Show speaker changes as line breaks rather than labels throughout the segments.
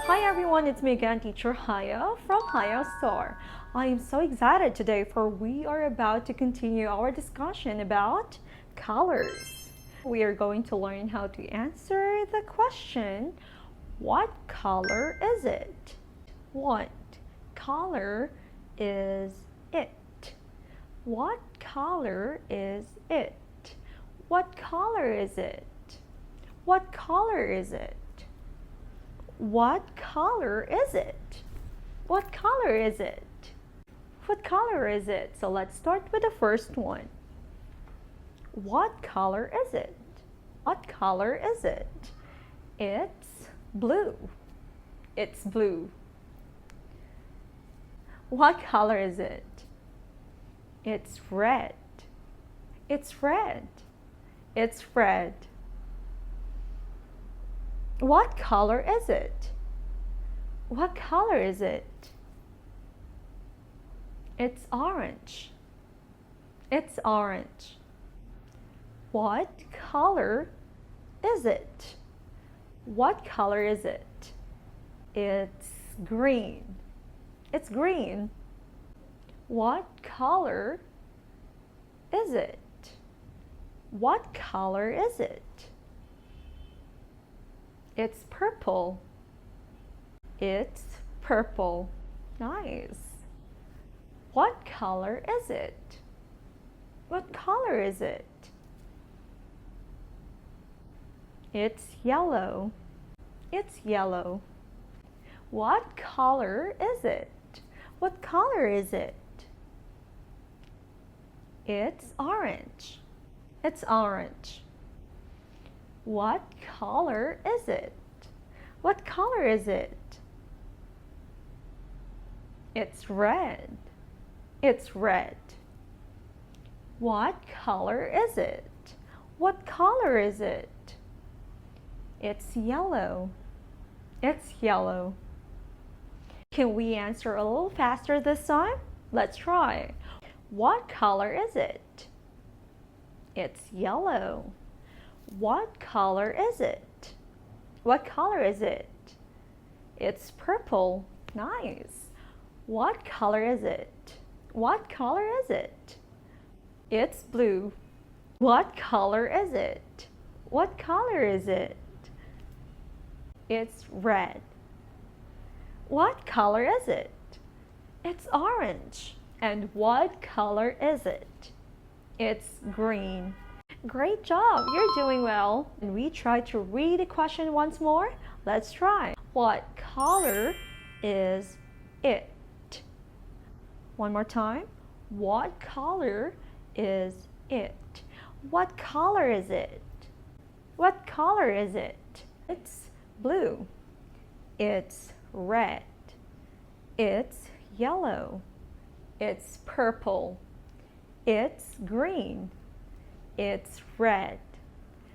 Hi everyone, it's me again, Teacher Haya from Haya Star. I am so excited today for we are about to continue our discussion about colors. We are going to learn how to answer the question, what color is it? What color is it? What color is it? What color is it? What color is it? What color is it? What color is it? What color is it? So let's start with the first one. What color is it? What color is it? It's blue. It's blue. What color is it? It's red. It's red. It's red. What color is it? What color is it? It's orange. It's orange. What color is it? What color is it? It's green. It's green. What color is it? What color is it? It's purple. It's purple. Nice. What color is it? What color is it? It's yellow. It's yellow. What color is it? What color is it? It's orange. It's orange. What color is it? What color is it? It's red. It's red. What color is it? What color is it? It's yellow. It's yellow. Can we answer a little faster this time? Let's try. What color is it? It's yellow. What color is it? What color is it? It's purple. Nice. What color is it? What color is it? It's blue. What color is it? What color is it? It's red. What color is it? It's orange. And what color is it? It's green. Great job, you're doing well. And we try to read the question once more. Let's try. What color is it? One more time. What color is it? What color is it? What color is it? It's blue. It's red. It's yellow. It's purple. It's green. It's red.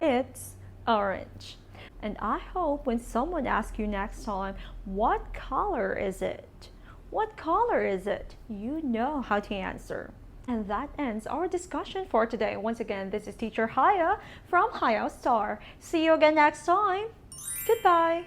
It's orange. And I hope when someone asks you next time, what color is it? What color is it? You know how to answer. And that ends our discussion for today. Once again, this is Teacher Haya from Haya Star. See you again next time. Goodbye.